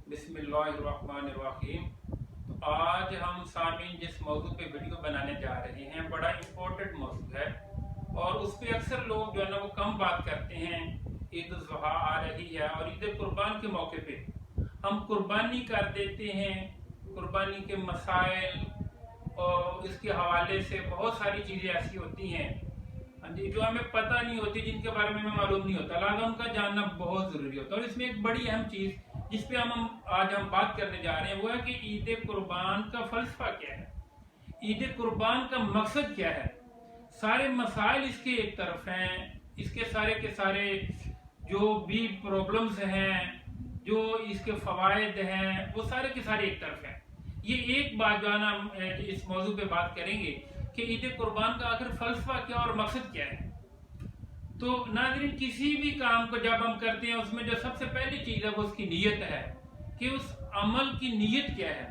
बिस्मिल्लाहिर्रहमानिर्रहीम। तो आज हम सामीन जिस मौजू पे वीडियो बनाने जा रहे हैं बड़ा इम्पोर्टेंट मौजू है और उस पर अक्सर लोग जो है ना वो कम बात करते हैं। ईद उल ज़ुहा आ रही है और ईद कुर्बान के मौके पे हम कुर्बानी कर देते हैं। कुर्बानी के मसाइल और इसके हवाले से बहुत सारी चीज़ें ऐसी होती हैं जो हमें पता नहीं होती, जिनके बारे में हमें मालूम नहीं होता, लिहाजा उनका जानना बहुत ज़रूरी होता है। और इसमें एक बड़ी अहम चीज़ जिस पे आज हम बात करने जा रहे हैं वो है कि ईद कुर्बान का फलसफा क्या है, ईद कुर्बान का मकसद क्या है। सारे मसाइल इसके एक तरफ हैं, इसके सारे के सारे जो भी प्रॉब्लम्स हैं, जो इसके फ़वाइद हैं, वो सारे के सारे एक तरफ हैं। ये एक बात जो है ना इस मौजू पे बात करेंगे कि ईद कुर्बान का आखिर फलसफा क्या और मकसद क्या है। तो नाज़रीन, किसी भी काम को जब हम करते हैं उसमें जो सबसे पहली चीज़ है वो उसकी नीयत है कि उस अमल की नीयत क्या है।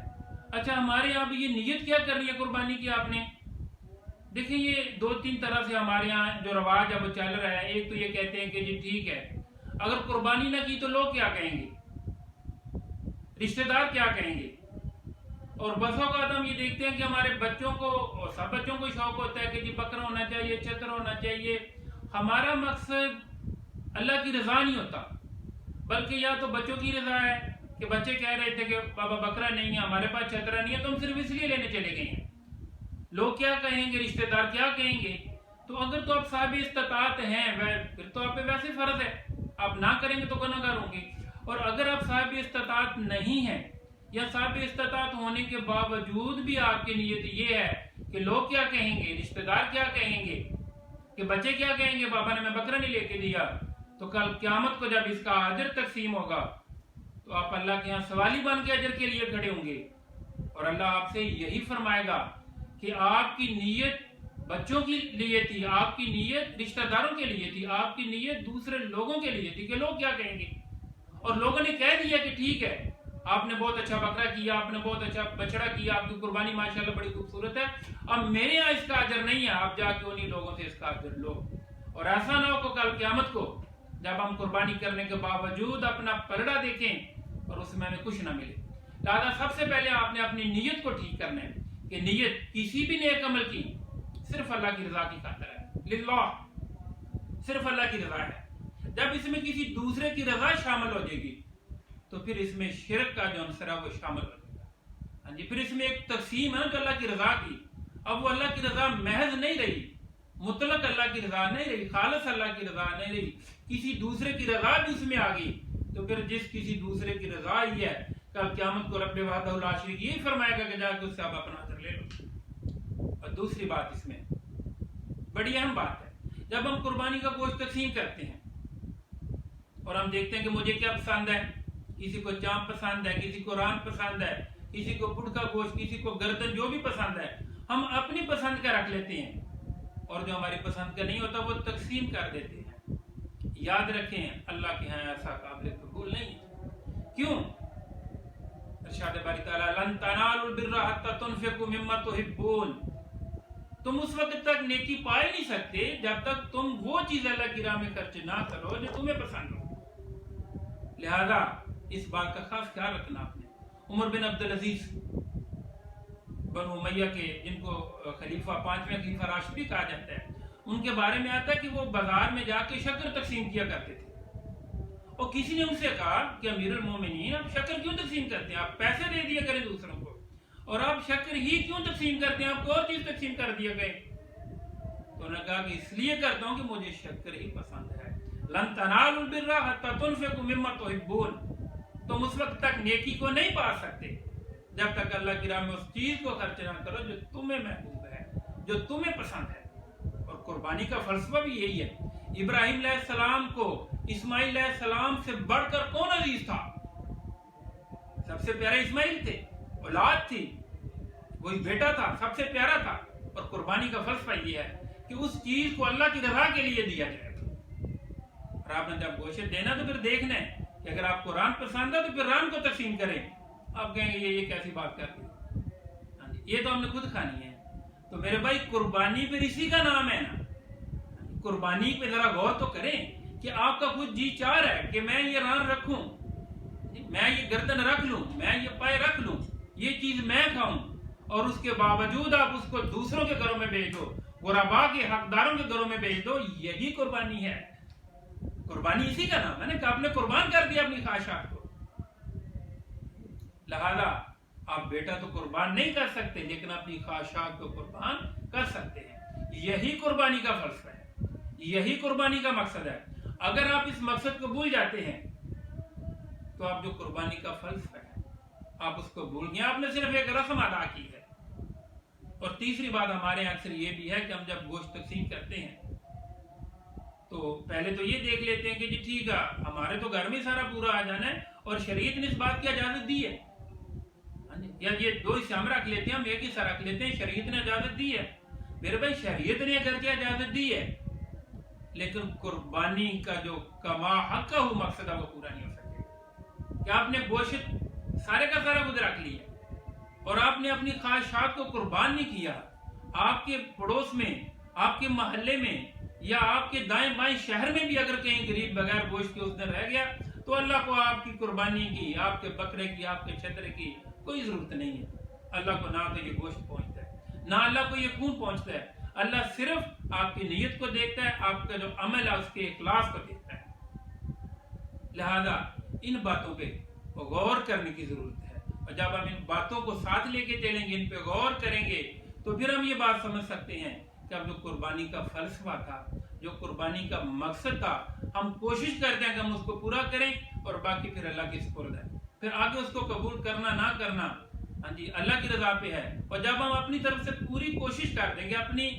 अच्छा, हमारे यहाँ भी ये नीयत क्या करनी है कुर्बानी की आपने। देखिए, ये दो तीन तरह से हमारे यहाँ जो रवाज है वो चल रहा है। एक तो ये कहते हैं कि जी ठीक है, अगर कुर्बानी ना की तो लोग क्या कहेंगे, रिश्तेदार क्या कहेंगे। और बसों का हम ये देखते हैं कि हमारे बच्चों को, और सब बच्चों को शौक होता है कि जी बकरा होना चाहिए, छतर होना चाहिए। हमारा मकसद अल्लाह की रजा नहीं होता, बल्कि या तो बच्चों की रजा है कि बच्चे कह रहे थे कि बाबा बकरा नहीं है, हमारे पास छतरा नहीं है, तो हम सिर्फ इसलिए लेने चले गए हैं। लोग क्या कहेंगे, रिश्तेदार क्या कहेंगे। तो अगर तो आप साहिब इस्तात हैं फिर तो आप पे वैसे फर्ज है, आप ना करेंगे तो गुनहगार होंगे। और अगर आप साहिब इस्तात नहीं है या साहिब इस्तात होने के बावजूद भी आपकी नीयत ये है कि लोग क्या कहेंगे, रिश्तेदार क्या कहेंगे, कि बच्चे क्या कहेंगे, बाबा ने मैं बकरा नहीं लेके दिया, तो कल क़यामत को जब इसका अजर तकसीम होगा तो आप अल्लाह के यहाँ सवाली बन के अजर के लिए खड़े होंगे। और अल्लाह आपसे यही फरमाएगा कि आपकी नीयत बच्चों के लिए थी, आपकी नीयत रिश्तेदारों के लिए थी, आपकी नीयत दूसरे लोगों के लिए थी कि लोग क्या कहेंगे। और लोगों ने कह दिया कि ठीक है, आपने बहुत अच्छा बकरा किया, आपने बहुत अच्छा बछड़ा किया, आपकी कुर्बानी माशाल्लाह बड़ी खूबसूरत है, अब मेरे यहाँ इसका अजर नहीं है, आप जाके उन्हीं लोगों से इसका अजर लो। और ऐसा ना हो कि कल क़यामत को जब हम कुर्बानी करने के बावजूद अपना पलड़ा देखें और उसमें हमें कुछ ना मिले। लिहाजा सबसे पहले आपने अपनी नीयत को ठीक करना है कि नीयत किसी भी नेक अमल की सिर्फ अल्लाह की रजा की खातिर है, लिल्लाह, सिर्फ अल्लाह की रजा है। जब इसमें किसी दूसरे की रजा शामिल हो जाएगी तो फिर इसमें शिरक का जो अंसर है वो शामिल हो जाएगा। हाँ जी, फिर इसमें एक तकसीम है जो अल्लाह की रजा की, अब वो अल्लाह की रजा महज नहीं रही, मुतलक अल्लाह की रजा नहीं रही, खालिस अल्लाह की रजा नहीं रही, किसी दूसरे की रजा भी उसमें आ गई। तो फिर जिस किसी दूसरे की रजा ही है, कल क़यामत को रब्बे वहदहु ला शरीक यही फरमाएगा कि जाके उससे आप अपना अजर ले लो। और दूसरी बात इसमें बड़ी अहम बात है, जब हम कुर्बानी का गोश्त तकसीम करते हैं और हम देखते हैं कि मुझे क्या पसंद है, किसी को चाँप पसंद है, किसी को रान पसंद है, किसी को पुड़ का गोश्त, किसी को गर्दन, जो भी पसंद है हम अपनी पसंद का रख लेते हैं और जो हमारी पसंद का नहीं होता वो तकसीम कर देते हैं। याद रखें, अल्लाह के यहाँ ऐसा काबिल कबूल नहीं है। क्यों? इरशाद बारी ताला, लन तनालुल बिर्रा हत्ता तुनफिकू मिम्मा तुहिब्बून, तुम उस वक्त तक नेकी पा ही नहीं सकते जब तक तुम वो चीज अल्लाह की राह में खर्च ना करो जो तुम्हें पसंद हो। लिहाजा इस बात का खास ख्याल रखना आपने। उमर बिन अब्दुल अजीज बनु उमैया के, जिनको खलीफा, पांचवें खलीफा राशिद भी कहा जाता है, उनके बारे में आता है कि वो बाजार में जाके शक्कर तकसीम किया करते थे। और किसी ने उनसे कहा कि अमीरुल मोमिनीन, आप शक्कर क्यों तकसीम करते हैं, आप पैसे दे दिया करें दूसरों को, और आप शक्कर ही क्यों तकसीम करते हैं, आपको और चीज तकसीम कर दिया गए। तो उन्होंने कहा कि इसलिए करता हूं कि मुझे शक्कर ही पसंद है। लन तनालुल बिर्रा हत्ता तुनफिकू मिम्मा तुहिब्बून, तुम उस वक्त तक नेकी को नहीं पा सकते जब तक अल्लाह की राह में उस चीज को खर्च ना करो जो तुम्हें महबूब है, जो तुम्हें पसंद है। और कुर्बानी का फलसफा भी यही है। इब्राहिम अलैहिस्सलाम को इस्माइल अलैहिस्सलाम से बढ़कर कौन अजीज था? सबसे प्यारे इस्माइल थे, औलाद थी, वही बेटा था, सबसे प्यारा था। और कुर्बानी का फलसफा ये है कि उस चीज को अल्लाह की रजा के लिए दिया जाए। और आपने जब गोश्त देना तो फिर देखना है कि अगर आपको रान पसंद है तो फिर रान को तकसीम करें। आप कहेंगे ये कैसी बात कर दी, हाँ जी, ये तो हमने खुद खानी है। तो मेरे भाई, कुर्बानी फिर इसी का नाम है ना। कुर्बानी पे जरा गौर तो करें कि आपका खुद जी चाह रहा है कि मैं ये रान रखूं, میں یہ گردن رکھ لوں، میں یہ پائے رکھ لوں، یہ چیز میں کھاؤں، اور اس کے باوجود آپ اس کو دوسروں کے گھروں میں بھیج دو، غربا کے حقداروں کے گھروں میں بھیج دو، یہی قربانی ہے۔ قربانی اسی کا نام ہے نا کہ آپ نے قربان کر دیا اپنی خواہشات کو۔ لہذا آپ بیٹا تو قربان نہیں کر سکتے، لیکن اپنی خواہشات کو قربان کر سکتے ہیں۔ یہی قربانی کا فلسفہ ہے، یہی قربانی کا مقصد ہے۔ اگر آپ اس مقصد کو بھول جاتے ہیں تو آپ جو قربانی کا فلسفہ ہے آپ اس کو بھول گئے، آپ نے صرف ایک رسم ادا کی ہے۔ اور تیسری بات ہمارے یہاں اکثر یہ بھی ہے کہ ہم جب گوشت تقسیم کرتے ہیں تو پہلے تو یہ دیکھ لیتے ہیں کہ جی ٹھیک ہے ہمارے تو گھر میں سارا پورا آ جانا ہے، اور شریعت نے اس بات کی اجازت دی ہے، یا یہ دو حصے ہم رکھ لیتے ہیں، ہم ایک حصہ رکھ لیتے ہیں، شریعت نے اجازت دی ہے۔ میرے بھائی شریعت نے اگرچہ اجازت دی ہے، لیکن قربانی کا جو کما حق کا مقصد ہے وہ پورا نہیں ہو سکے کہ آپ نے گوشت سارے کا سارا خود رکھ لیا اور آپ نے اپنی خواہشات کو قربان نہیں کیا۔ آپ کے پڑوس میں، آپ کے محلے میں، یا آپ کے دائیں بائیں شہر میں بھی اگر کہیں غریب بغیر گوشت کے اس دن رہ گیا تو اللہ کو آپ کی قربانی کی، آپ کے بکرے کی، آپ کے چھترے کی کوئی ضرورت نہیں ہے۔ اللہ کو نہ تو یہ گوشت پہنچتا ہے، نہ اللہ کو یہ خون پہنچتا ہے۔ اللہ صرف آپ کی نیت کو دیکھتا ہے، آپ کا جو عمل ہے اس کے اخلاص کو دیکھتا ہے۔ لہذا ان باتوں پہ غور کرنے کی ضرورت ہے، اور جب ہم ان باتوں کو ساتھ لے کے چلیں گے، ان پہ غور کریں گے، تو پھر ہم یہ بات سمجھ سکتے ہیں کہ اب جو قربانی کا فلسفہ تھا، جو قربانی کا مقصد تھا، ہم کوشش کرتے ہیں کہ ہم اس کو پورا کریں، اور باقی پھر اللہ کی سپرد ہے۔ پھر آگے اس کو قبول کرنا نہ کرنا ہاں جی اللہ کی رضا پہ ہے۔ اور جب ہم اپنی طرف سے پوری کوشش کر دیں گے، اپنی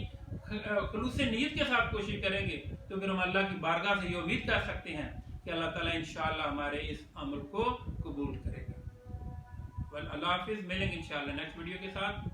خلوص نیت کے ساتھ کوشش کریں گے، تو پھر ہم اللہ کی بارگاہ سے یہ امید کر سکتے ہیں کہ اللہ تعالیٰ انشاءاللہ ہمارے اس عمل کو قبول کرے گا۔ اللہ حافظ، ملیں گے انشاءاللہ نیکسٹ ویڈیو کے ساتھ۔